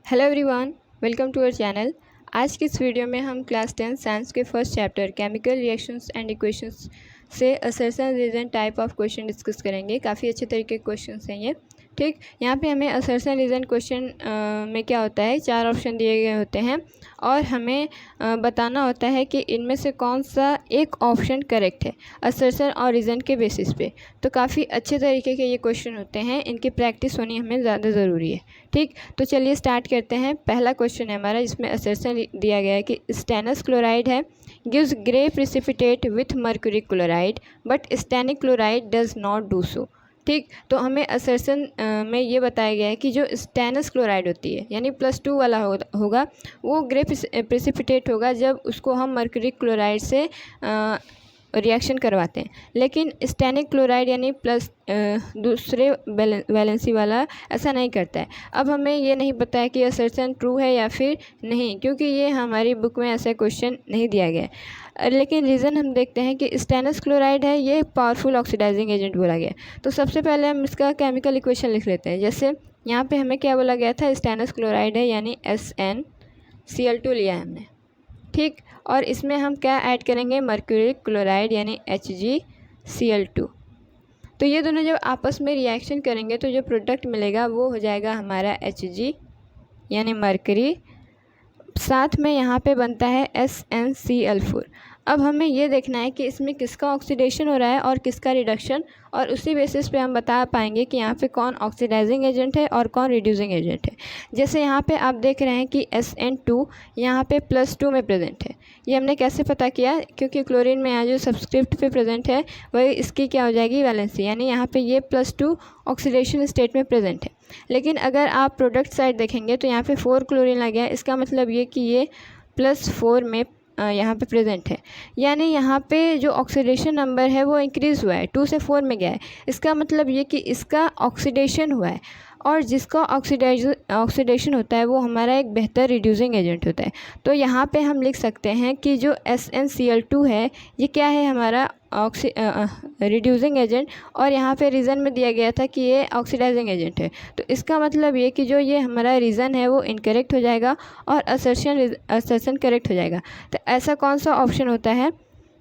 Hello everyone, welcome to our channel. आज की इस वीडियो में हम क्लास 10 साइंस के first chapter chemical reactions and equations से assertion reason type of question discuss करेंगे। काफ़ी अच्छे तरीके के क्वेश्चंस हैं ये। ठीक, यहाँ पे हमें असर्शन रीजन क्वेश्चन में क्या होता है, 4 ऑप्शन दिए गए होते हैं और हमें बताना होता है कि इनमें से कौन सा एक ऑप्शन करेक्ट है असर्शन और रीज़न के बेसिस पे। तो काफ़ी अच्छे तरीके के ये क्वेश्चन होते हैं, इनकी प्रैक्टिस होनी हमें ज़्यादा ज़रूरी है। ठीक, तो चलिए स्टार्ट करते हैं। पहला क्वेश्चन है हमारा, जिसमें असर्शन दिया गया है कि स्टेनस क्लोराइड है gives grey precipitate with mercury chloride but stannic chloride does not do so. ठीक, तो हमें असर्शन में ये बताया गया है कि जो स्टेनस क्लोराइड होती है यानी +2 वाला होगा वो ग्रे प्रिसिपिटेट होगा जब उसको हम मर्क्यूरी क्लोराइड से रिएक्शन करवाते हैं, लेकिन स्टेनिक क्लोराइड यानी प्लस दूसरे वैलेंसी वाला ऐसा नहीं करता है। अब हमें ये नहीं पता है कि असर्शन ट्रू है या फिर नहीं, क्योंकि ये हमारी बुक में ऐसा क्वेश्चन नहीं दिया गया है। लेकिन रीज़न हम देखते हैं कि स्टेनस क्लोराइड है, ये पावरफुल ऑक्सीडाइजिंग एजेंट बोला गया। तो सबसे पहले हम इसका केमिकल इक्वेशन लिख लेते हैं। जैसे यहाँ पे हमें क्या बोला गया था, स्टेनस क्लोराइड है यानी SnCl2 लिया है हमने। ठीक, और इसमें हम क्या ऐड करेंगे, मर्क्यूरी क्लोराइड यानी HgCl2। तो ये दोनों जब आपस में रिएक्शन करेंगे तो जो प्रोडक्ट मिलेगा वो हो जाएगा हमारा Hg यानी मर्क्यूरी, साथ में यहाँ पे बनता है SnCl4। अब हमें ये देखना है कि इसमें किसका ऑक्सीडेशन हो रहा है और किसका रिडक्शन, और उसी बेसिस पे हम बता पाएंगे कि यहाँ पे कौन ऑक्सीडाइजिंग एजेंट है और कौन रिड्यूसिंग एजेंट है। जैसे यहाँ पे आप देख रहे हैं कि SN2 यहाँ पे +2 में प्रेजेंट है। ये हमने कैसे पता किया, क्योंकि क्लोरीन में यहाँ जो सब्सक्रिप्ट पे प्रेजेंट है वही इसकी क्या हो जाएगी, वैलेंसी, यानी यहाँ पे ये +2 ऑक्सीडेशन स्टेट में प्रेजेंट है। लेकिन अगर आप प्रोडक्ट साइड देखेंगे तो यहाँ पे 4 क्लोरीन लग गया, इसका मतलब ये कि ये +4 में यहाँ पे प्रेजेंट है, यानी यहाँ पे जो ऑक्सीडेशन नंबर है वो इंक्रीज़ हुआ है, 2 से 4 में गया है। इसका मतलब ये कि इसका ऑक्सीडेशन हुआ है, और जिसका ऑक्सीडेशन होता है वो हमारा एक बेहतर रिड्यूसिंग एजेंट होता है। तो यहाँ पे हम लिख सकते हैं कि जो SnCl2 है ये क्या है, हमारा रिड्यूसिंग एजेंट, और यहाँ पे रीज़न में दिया गया था कि ये ऑक्सीडाइजिंग एजेंट है। तो इसका मतलब ये कि जो ये हमारा रीज़न है वो इनकरेक्ट हो जाएगा और असर्शन करेक्ट हो जाएगा। तो ऐसा कौन सा ऑप्शन होता है,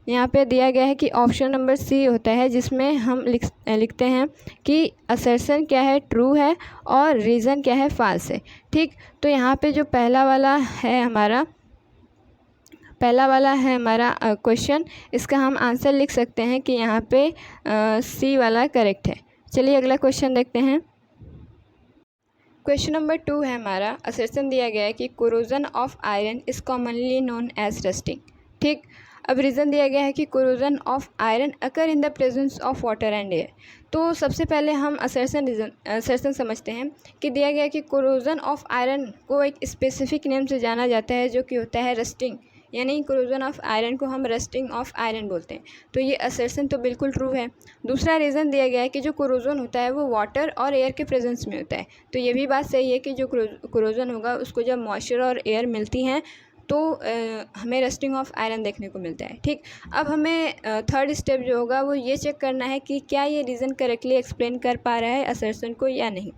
यहाँ पे दिया गया है कि ऑप्शन नंबर C होता है, जिसमें हम लिखते हैं कि असर्शन क्या है, ट्रू है, और रीज़न क्या है, फॉल्स है। ठीक, तो यहाँ पे जो पहला वाला है हमारा क्वेश्चन, इसका हम आंसर लिख सकते हैं कि यहाँ पे C वाला करेक्ट है। चलिए अगला क्वेश्चन देखते हैं। क्वेश्चन नंबर 2 है हमारा, असर्शन दिया गया है कि corrosion of iron is commonly known as rusting. ठीक, अब रीज़न दिया गया है कि corrosion of iron occur in the presence of water and air. तो सबसे पहले हम असर्शन समझते हैं कि दिया गया है कि कोरोजन ऑफ आयरन को एक स्पेसिफिक नेम से जाना जाता है जो कि होता है रस्टिंग, यानी कोरोजन ऑफ आयरन को हम रस्टिंग ऑफ आयरन बोलते हैं। तो ये असर्शन तो बिल्कुल ट्रू है। दूसरा रीज़न दिया गया है कि जो कोरोजन होता है वो वाटर और एयर के प्रेजेंस में होता है। तो ये भी बात सही है कि जो कोरोजन होगा उसको जब मॉइस्चर और एयर मिलती हैं तो हमें रस्टिंग ऑफ आयरन देखने को मिलता है। ठीक, अब हमें थर्ड स्टेप जो होगा वो ये चेक करना है कि क्या ये रीज़न करेक्टली एक्सप्लेन कर पा रहा है असर्शन को या नहीं।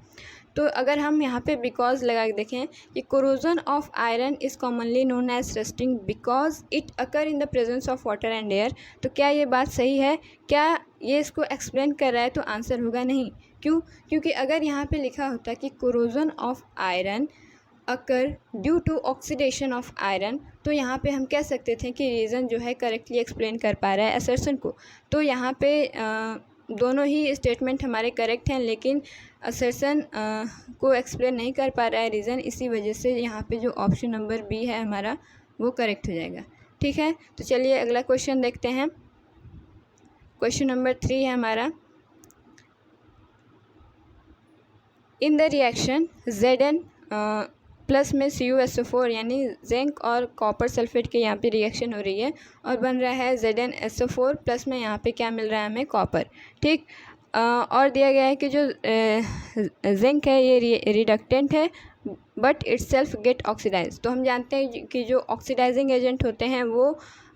तो अगर हम यहाँ पे बिकॉज लगा के देखें कि corrosion of iron is commonly known as rusting because it occur in the presence of water and air, तो क्या ये बात सही है, क्या ये इसको एक्सप्लेन कर रहा है, तो आंसर होगा नहीं। क्यों, क्योंकि अगर यहाँ पे लिखा होता कि corrosion of iron occur due to oxidation of iron, तो यहाँ पे हम कह सकते थे कि रीज़न जो है करेक्टली एक्सप्लेन कर पा रहा है असर्शन को। तो यहाँ पे दोनों ही स्टेटमेंट हमारे करेक्ट हैं, लेकिन असर्शन को एक्सप्लेन नहीं कर पा रहा है रीज़न, इसी वजह से यहाँ पे जो ऑप्शन नंबर B है हमारा वो करेक्ट हो जाएगा। ठीक है, तो चलिए अगला क्वेश्चन देखते हैं। क्वेश्चन नंबर 3 है हमारा, in the reaction Zn plus में CuSO4 यानी जिंक और कॉपर सल्फेट के यहाँ पे रिएक्शन हो रही है और बन रहा है ZnSO4 प्लस में यहाँ पे क्या मिल रहा है हमें, कॉपर। ठीक, और दिया गया है कि जो जिंक है ये रिडक्टेंट है बट इटसेल्फ गेट ऑक्सीडाइज। तो हम जानते हैं कि जो ऑक्सीडाइजिंग एजेंट होते हैं वो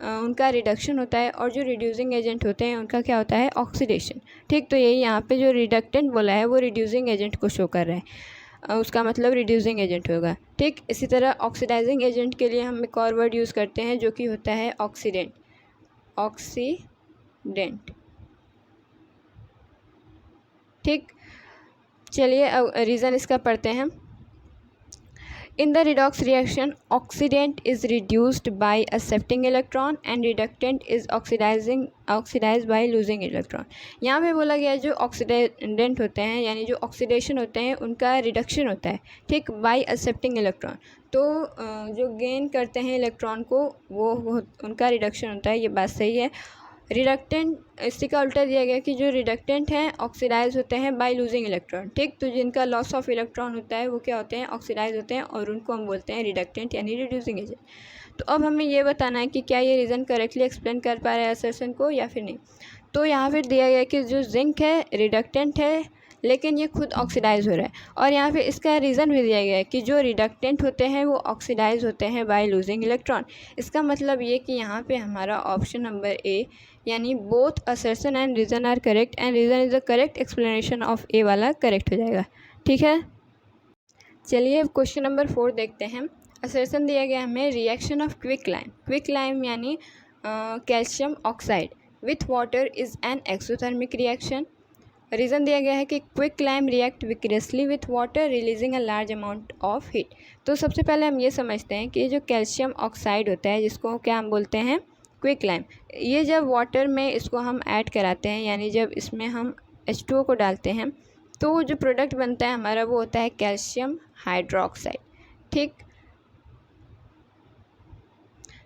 उनका रिडक्शन होता है, और जो रिड्यूसिंग एजेंट होते हैं उनका क्या होता है, ऑक्सीडेशन। ठीक, तो यही यहाँ पे जो रिडक्टेंट बोला है वो रिड्यूसिंग एजेंट को शो कर रहा है। उसका मतलब रिड्यूसिंग एजेंट होगा। ठीक, इसी तरह ऑक्सीडाइजिंग एजेंट के लिए हम एक और वर्ड यूज़ करते हैं जो कि होता है ऑक्सीडेंट। ऑक्सीडेंट, ठीक। चलिए अब रीज़न इसका पढ़ते हैं। In the redox reaction, oxidant is reduced by accepting electron and reductant is oxidized by losing electron। यहाँ पे बोला गया है जो ऑक्सीडेंट होते हैं यानी जो ऑक्सीडेशन होते हैं उनका रिडक्शन होता है, ठीक, बाय एक्सेप्टिंग इलेक्ट्रॉन। तो जो गेन करते हैं इलेक्ट्रॉन को वो उनका रिडक्शन होता है, ये बात सही है। रिडक्टेंट, इसी का उल्टा दिया गया कि जो रिडक्टेंट हैं ऑक्सीडाइज होते हैं बाय लूजिंग इलेक्ट्रॉन, ठीक। तो जिनका लॉस ऑफ इलेक्ट्रॉन होता है वो क्या होते हैं, ऑक्सीडाइज होते हैं और उनको हम बोलते हैं रिडक्टेंट यानी रिड्यूसिंग एजेंट। तो अब हमें ये बताना है कि क्या ये रीज़न करेक्टली एक्सप्लेन कर पा रहे हैं असर्शन को या फिर नहीं। तो यहाँ फिर दिया गया कि जो जिंक है रिडक्टेंट है लेकिन ये खुद ऑक्सीडाइज हो रहा है, और यहाँ पे इसका रीज़न भी दिया गया है कि जो रिडक्टेंट होते हैं वो ऑक्सीडाइज होते हैं बाय लूजिंग इलेक्ट्रॉन। इसका मतलब ये कि यहाँ पे हमारा ऑप्शन नंबर ए यानी both assertion and reason are correct and reason is the correct explanation of A वाला करेक्ट हो जाएगा, ठीक है। चलिए क्वेश्चन नंबर 4 देखते हैं। असर्शन दिया गया हमें रिएक्शन ऑफ क्विक लाइम यानी calcium oxide with water is an exothermic reaction. Reason दिया गया है कि quick lime react vigorously with water releasing a large amount of heat. तो सबसे पहले हम ये समझते हैं कि जो कैल्शियम ऑक्साइड होता है जिसको क्या हम बोलते हैं क्विक लाइम, ये जब वाटर में इसको हम ऐड कराते हैं यानी जब इसमें हम H2O को डालते हैं तो जो प्रोडक्ट बनता है हमारा वो होता है कैल्शियम हाइड्रोक्साइड, ठीक।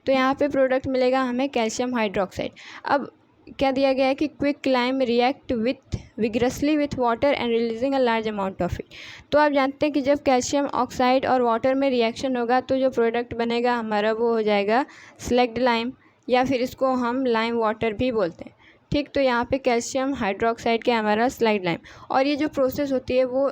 तो यहाँ पे प्रोडक्ट मिलेगा हमें कैल्शियम हाइड्रोक्साइड। अब क्या दिया गया है कि quick lime react with vigorously with water and releasing a large amount of heat. तो आप जानते हैं कि जब कैल्शियम ऑक्साइड और वाटर में रिएक्शन होगा तो जो प्रोडक्ट बनेगा हमारा वो हो जाएगा स्लैग्ड लाइम या फिर इसको हम लाइम वाटर भी बोलते हैं, ठीक। तो यहाँ पे कैल्शियम हाइड्रोक्साइड क्या हमारा स्लाइड लाइम, और ये जो प्रोसेस होती है वो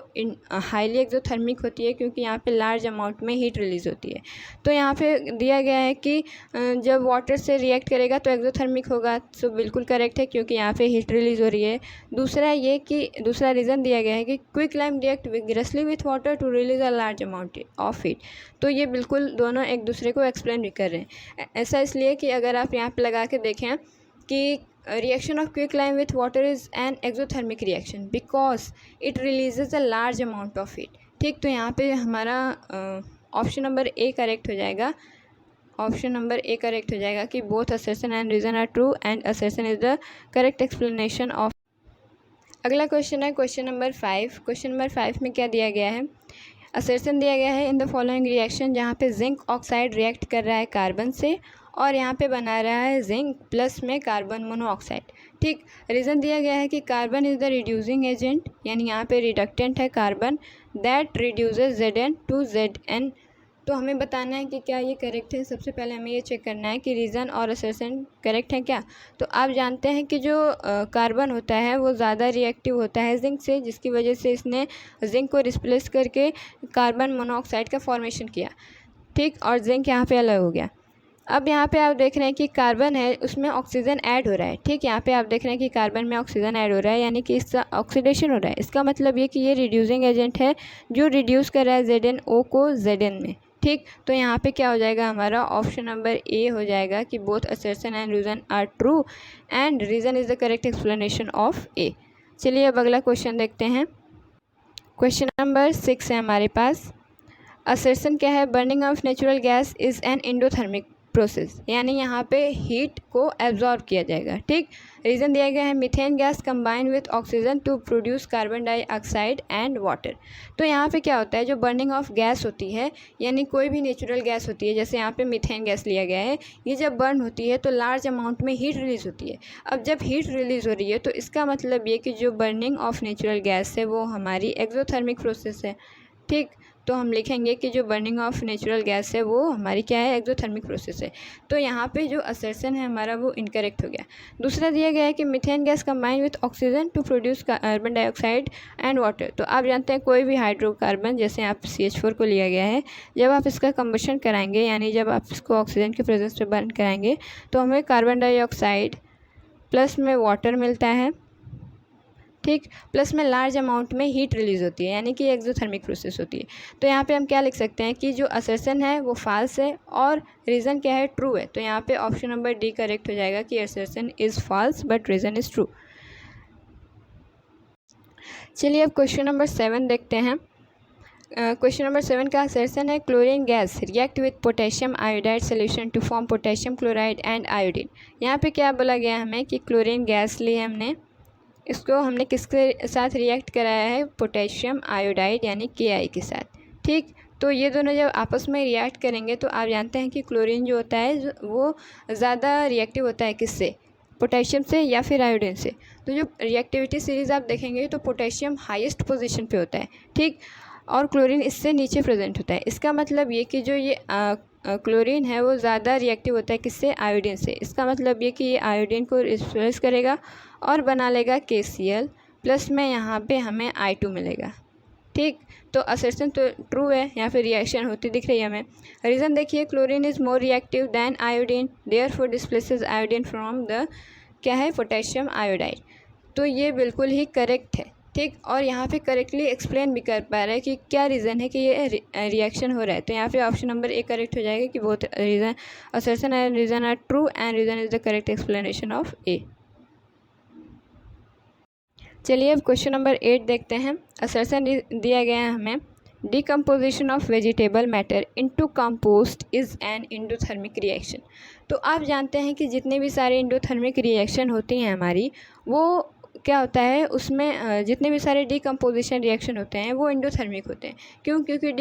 हाईली एक्सोथर्मिक होती है क्योंकि यहाँ पे लार्ज अमाउंट में हीट रिलीज़ होती है। तो यहाँ पे दिया गया है कि जब वाटर से रिएक्ट करेगा तो एक्सोथर्मिक होगा, तो बिल्कुल करेक्ट है क्योंकि यहाँ पे हीट रिलीज़ हो रही है। दूसरा ये कि दूसरा रीज़न दिया गया है कि quick lime react vigorously with water to release a large amount of heat. तो ये बिल्कुल दोनों एक दूसरे को एक्सप्लेन भी कर रहे हैं। ऐसा इसलिए कि अगर आप यहाँ पर लगा के देखें कि reaction of quicklime with water is an exothermic reaction because it releases a large amount of heat, ठीक। तो यहाँ पे हमारा ऑप्शन नंबर ए करेक्ट हो जाएगा, ऑप्शन नंबर ए करेक्ट हो जाएगा कि both assertion and reason are true and assertion is the correct explanation of। अगला क्वेश्चन है क्वेश्चन नंबर 5। क्वेश्चन नंबर 5 में क्या दिया गया है, असर्शन दिया गया है इन द फॉलोइंग रिएक्शन जहाँ पे जिंक ऑक्साइड रिएक्ट कर रहा है कार्बन से और यहाँ पे बना रहा है जिंक प्लस में कार्बन मोनोऑक्साइड, ठीक। रीज़न दिया गया है कि carbon is the reducing agent यानी यहाँ पे रिडक्टेंट है carbon that reduces Zn to Zn। तो हमें बताना है कि क्या ये करेक्ट है। सबसे पहले हमें ये चेक करना है कि रीज़न और असर्शन करेक्ट है क्या। तो आप जानते हैं कि जो कार्बन होता है वो ज़्यादा रिएक्टिव होता है जिंक से, जिसकी वजह से इसने जिंक को रिप्लेस करके कार्बन मोनोऑक्साइड का फॉर्मेशन किया, ठीक, और जिंक यहाँ पे अलग हो गया। अब यहाँ पे आप देख रहे हैं कि कार्बन है उसमें ऑक्सीजन ऐड हो रहा है, ठीक। यहाँ पे आप देख रहे हैं कि कार्बन में ऑक्सीजन ऐड हो रहा है यानी कि इसका ऑक्सीडेशन हो रहा है। इसका मतलब ये कि ये रिड्यूसिंग एजेंट है जो रिड्यूस कर रहा है ZnO को Zn में, ठीक। तो यहाँ पे क्या हो जाएगा हमारा ऑप्शन नंबर ए हो जाएगा कि both assertion and reason are true and reason is the correct explanation of A. चलिए अब अगला क्वेश्चन देखते हैं। क्वेश्चन नंबर 6 है हमारे पास। असर्शन क्या है, burning of natural gas is an endothermic process यानी यहाँ पे हीट को एब्जॉर्ब किया जाएगा, ठीक। रीज़न दिया गया है methane gas combine with oxygen to produce carbon dioxide and water. तो यहाँ पे क्या होता है, जो बर्निंग ऑफ गैस होती है यानी कोई भी नेचुरल गैस होती है, जैसे यहाँ पे मीथेन गैस लिया गया है, ये जब बर्न होती है तो लार्ज अमाउंट में हीट रिलीज़ होती है। अब जब हीट रिलीज़ हो रही है तो इसका मतलब ये कि जो बर्निंग ऑफ नेचुरल गैस है वो हमारी एक्सोथर्मिक प्रोसेस है, ठीक। तो हम लिखेंगे कि जो बर्निंग ऑफ नेचुरल गैस है वो हमारी क्या है, एक्सोथर्मिक प्रोसेस है। तो यहाँ पे जो असर्शन है हमारा वो इनकरेक्ट हो गया। दूसरा दिया गया है कि methane gas combine with oxygen to produce carbon dioxide and water. तो आप जानते हैं कोई भी हाइड्रोकार्बन जैसे आप CH4 को लिया गया है, जब आप इसका कंबशन कराएंगे यानी जब आप इसको ऑक्सीजन के प्रेजेंस में बर्न कराएंगे तो हमें कार्बन डाइऑक्साइड प्लस में वाटर मिलता है, ठीक। प्लस में लार्ज अमाउंट में हीट रिलीज़ होती है, यानी कि एक्सोथर्मिक प्रोसेस होती है। तो यहाँ पे हम क्या लिख सकते हैं कि जो असर्शन है वो फॉल्स है और रीज़न क्या है, ट्रू है। तो यहाँ पे ऑप्शन नंबर डी करेक्ट हो जाएगा कि assertion is false but reason is true. चलिए अब क्वेश्चन नंबर 7 देखते हैं। क्वेश्चन नंबर 7 का असर्शन है chlorine gas react with potassium iodide solution to form potassium chloride and iodine. यहाँ पे क्या बोला गया हमें कि क्लोरीन गैस ली हमने, इसको हमने किसके साथ रिएक्ट कराया है, पोटेशियम आयोडाइड यानी KI के साथ। ठीक। तो ये दोनों जब आपस में रिएक्ट करेंगे तो आप जानते हैं कि क्लोरीन जो होता है वो ज़्यादा रिएक्टिव होता है किससे, पोटेशियम से या फिर आयोडीन से। तो जो रिएक्टिविटी सीरीज़ आप देखेंगे तो पोटेशियम हाईएस्ट पोजीशन पे होता है। ठीक। और क्लोरीन इससे नीचे प्रेजेंट होता है। इसका मतलब ये कि जो ये क्लोरीन है वो ज़्यादा रिएक्टिव होता है किससे, आयोडीन से। इसका मतलब ये कि ये आयोडीन को रिप्लेस करेगा और बना लेगा KCl प्लस में यहाँ पे हमें I2 मिलेगा। ठीक। तो असर्शन तो ट्रू है, यहाँ पे रिएक्शन होती दिख रही है हमें। रीज़न देखिए, chlorine is more reactive than iodine, therefore displaces iodine from the क्या है, पोटेशियम आयोडाइड। तो ये बिल्कुल ही करेक्ट है। ठीक। और यहाँ पे करेक्टली एक्सप्लेन भी कर पा रहा है कि क्या रीज़न है कि ये रिएक्शन हो रहा है। तो यहाँ पे ऑप्शन नंबर ए करेक्ट हो जाएगा कि both reason assertion and reason are true and reason is the correct explanation of A. चलिए अब क्वेश्चन नंबर 8 देखते हैं। असर्शन दिया गया है हमें, decomposition of vegetable matter into compost is an endothermic reaction. तो आप जानते हैं कि जितने भी सारे एंडोथर्मिक रिएक्शन होती हैं हमारी, वो क्या होता है उसमें जितने भी सारे डिकम्पोजिशन रिएक्शन होते हैं वो एंडोथर्मिक होते हैं। क्यों? क्योंकि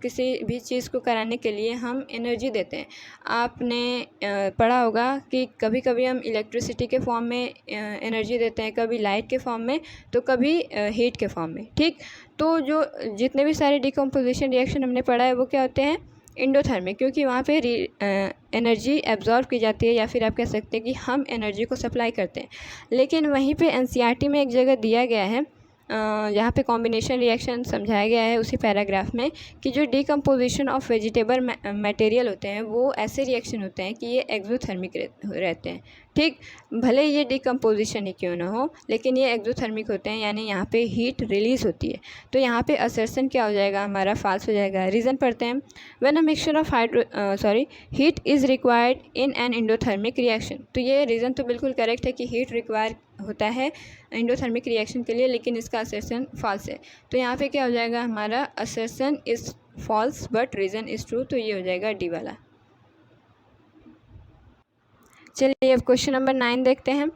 किसी भी चीज़ को कराने के लिए हम एनर्जी देते हैं। आपने पढ़ा होगा कि कभी कभी हम इलेक्ट्रिसिटी के फॉर्म में एनर्जी देते हैं, कभी लाइट के फॉर्म में, तो कभी हीट के फॉर्म में। ठीक। तो जो जितने भी सारे डिकम्पोजिशन रिएक्शन हमने पढ़ा है वो क्या होते हैं, एंडोथर्मिक, क्योंकि वहाँ पे एनर्जी एब्जॉर्ब की जाती है या फिर आप कह सकते हैं कि हम एनर्जी को सप्लाई करते हैं। लेकिन वहीं पे NCERT में एक जगह दिया गया है जहाँ पे कॉम्बिनेशन रिएक्शन समझाया गया है उसी पैराग्राफ में, कि जो डिकम्पोजिशन ऑफ वेजिटेबल मटेरियल होते हैं वो ऐसे रिएक्शन होते हैं कि ये एक्सोथर्मिक रहते हैं। ठीक। भले ये डिकम्पोजिशन ही क्यों ना हो, लेकिन ये एक्सोथर्मिक होते हैं, यानी यहाँ पे हीट रिलीज़ होती है। तो यहाँ पे असर्शन क्या हो जाएगा हमारा, फॉल्स हो जाएगा। रीज़न पढ़ते हैं, when a mixture of heat is required in an endothermic reaction. तो ये रीज़न तो बिल्कुल करेक्ट है कि हीट रिक्वायर होता है एंडोथर्मिक रिएक्शन के लिए, लेकिन इसका असर्शन फॉल्स है। तो यहाँ पे क्या हो जाएगा हमारा, assertion is false but reason is true. तो ये हो जाएगा डी वाला। चलिए अब क्वेश्चन नंबर 9 देखते हैं।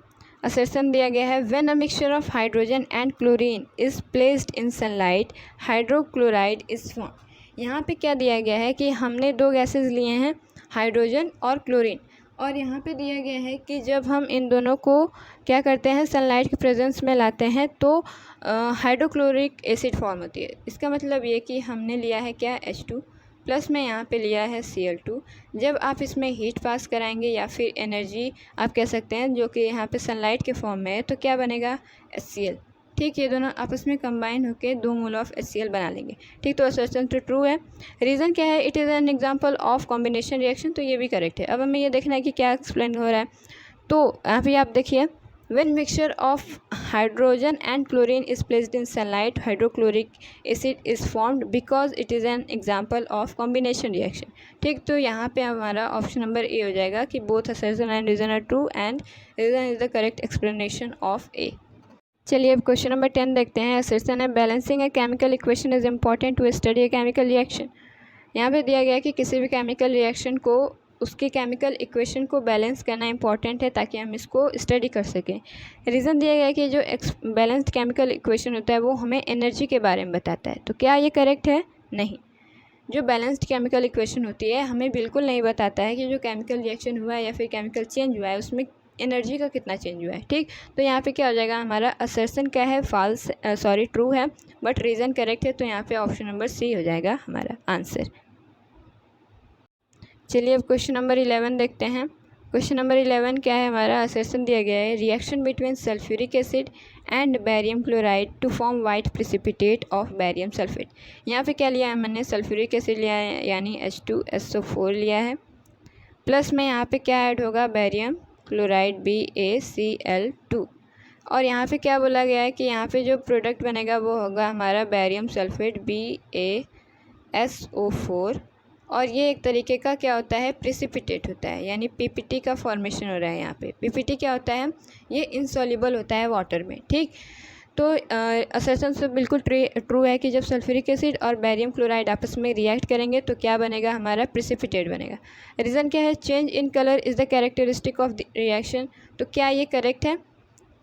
असर्शन दिया गया है, when a mixture of hydrogen and chlorine is placed in sunlight hydrochloride is form. यहाँ पे क्या दिया गया है कि हमने दो गैसेस लिए हैं, हाइड्रोजन और क्लोरीन, और यहाँ पे दिया गया है कि जब हम इन दोनों को क्या करते हैं, सनलाइट के प्रेजेंस में लाते हैं तो हाइड्रोक्लोरिक एसिड फॉर्म होती है। इसका मतलब ये कि हमने लिया है क्या, H2 प्लस में यहाँ पे लिया है Cl2। जब आप इसमें हीट पास कराएंगे या फिर एनर्जी आप कह सकते हैं जो कि यहाँ पे सनलाइट के फॉर्म में है, तो क्या बनेगा, HCl। ठीक। ये दोनों आपस में कंबाइन होकर 2 मोल ऑफ HCl बना लेंगे। ठीक। तो असर्शन तो ट्रू है। रीज़न क्या है, it is an example of combination reaction. तो ये भी करेक्ट है। अब हमें ये देखना है कि क्या एक्सप्लेन हो रहा है। तो यहाँ पे आप देखिए, when mixture of hydrogen and chlorine is placed in sunlight hydrochloric acid is formed because it is an example of combination reaction। ठीक। तो यहाँ पे हमारा ऑप्शन नंबर ए हो जाएगा कि both assertion and reason are true and reason is the correct explanation of A। चलिए अब क्वेश्चन नंबर 10 देखते हैं। असर्शन है, balancing a chemical equation is important to study a chemical reaction. यहाँ पे दिया गया है कि किसी भी केमिकल रिएक्शन को उसके केमिकल इक्वेशन को बैलेंस करना इंपॉर्टेंट है ताकि हम इसको स्टडी कर सकें। रीज़न दिया गया है कि जो बैलेंस्ड केमिकल इक्वेशन होता है वो हमें एनर्जी के बारे में बताता है। तो क्या ये करेक्ट है? नहीं। जो बैलेंस्ड केमिकल इक्वेशन होती है हमें बिल्कुल नहीं बताता है कि जो केमिकल रिएक्शन हुआ है या फिर केमिकल चेंज हुआ है उसमें एनर्जी का कितना चेंज हुआ है। ठीक। तो यहाँ पे क्या हो जाएगा हमारा, असर्शन क्या है, ट्रू है बट रीज़न करेक्ट है। तो यहाँ पे ऑप्शन नंबर सी हो जाएगा हमारा आंसर। चलिए अब क्वेश्चन नंबर 11 देखते हैं। क्वेश्चन नंबर 11 क्या है हमारा, असर्शन दिया गया है, reaction between sulphuric acid and barium chloride to form white precipitate of barium sulphate. यहाँ पे क्या लिया है मैंने, सल्फ्यूरिक एसिड लिया है यानी H2SO4 लिया है, प्लस में यहाँ पे क्या ऐड होगा, बैरियम क्लोराइड BaCl2। और यहाँ पे क्या बोला गया है कि यहाँ पे जो प्रोडक्ट बनेगा वो होगा हमारा बेरियम सल्फेट BaSO4, और ये एक तरीके का क्या होता है, प्रेसिपिटेट होता है, यानी पीपीटी का फॉर्मेशन हो रहा है। यहाँ पे पीपीटी क्या होता है, ये इनसॉल्युबल होता है वाटर में, ठीक। तो असर्शन से बिल्कुल ट्रू है कि जब सल्फ्यूरिक एसिड और बेरियम क्लोराइड आपस में रिएक्ट करेंगे तो क्या बनेगा, हमारा प्रेसिपिटेट बनेगा। रीज़न क्या है, change in colour is the characteristic of the reaction. तो क्या ये करेक्ट है,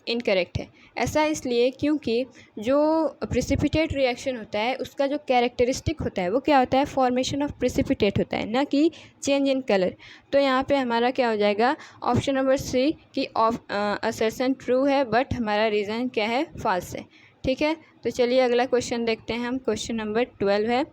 इनकरेक्ट है। ऐसा इसलिए क्योंकि जो प्रेसिपिटेट रिएक्शन होता है उसका जो कैरेक्टरिस्टिक होता है वो क्या होता है, फॉर्मेशन ऑफ प्रेसिपिटेट होता है, ना कि चेंज इन कलर। तो यहाँ पे हमारा क्या हो जाएगा, ऑप्शन नंबर सी कि असर्शन ट्रू है बट हमारा रीज़न क्या है, फॉल्स है, ठीक है। तो चलिए अगला क्वेश्चन देखते हैं हम। क्वेश्चन नंबर 12 है।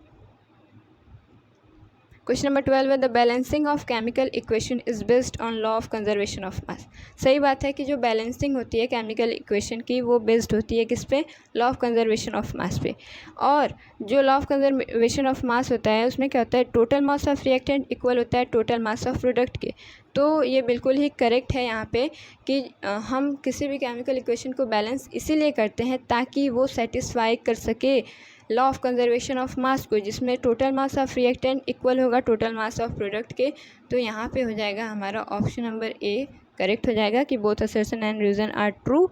क्वेश्चन नंबर 12 है, the balancing of chemical equation is based on law of conservation of mass. सही बात है कि जो बैलेंसिंग होती है केमिकल इक्वेशन की वो बेस्ड होती है किस पे, law of conservation of mass पे। और जो law of conservation of mass होता है उसमें क्या होता है, total mass of reactant equal होता है टोटल मास ऑफ प्रोडक्ट के। तो ये बिल्कुल ही करेक्ट है यहाँ पे कि हम किसी भी केमिकल इक्वेशन को बैलेंस इसीलिए करते हैं ताकि वो सेटिस्फाई कर सके law of conservation of mass को, जिसमें total mass of reactant equal होगा टोटल मास ऑफ प्रोडक्ट के। तो यहाँ पे हो जाएगा हमारा ऑप्शन नंबर ए करेक्ट हो जाएगा कि both assertion and reason are true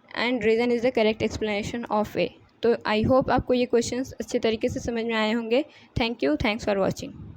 and reason is the correct explanation of A. तो आई होप आपको ये क्वेश्चंस अच्छे तरीके से समझ में आए होंगे। Thank you, thanks for watching.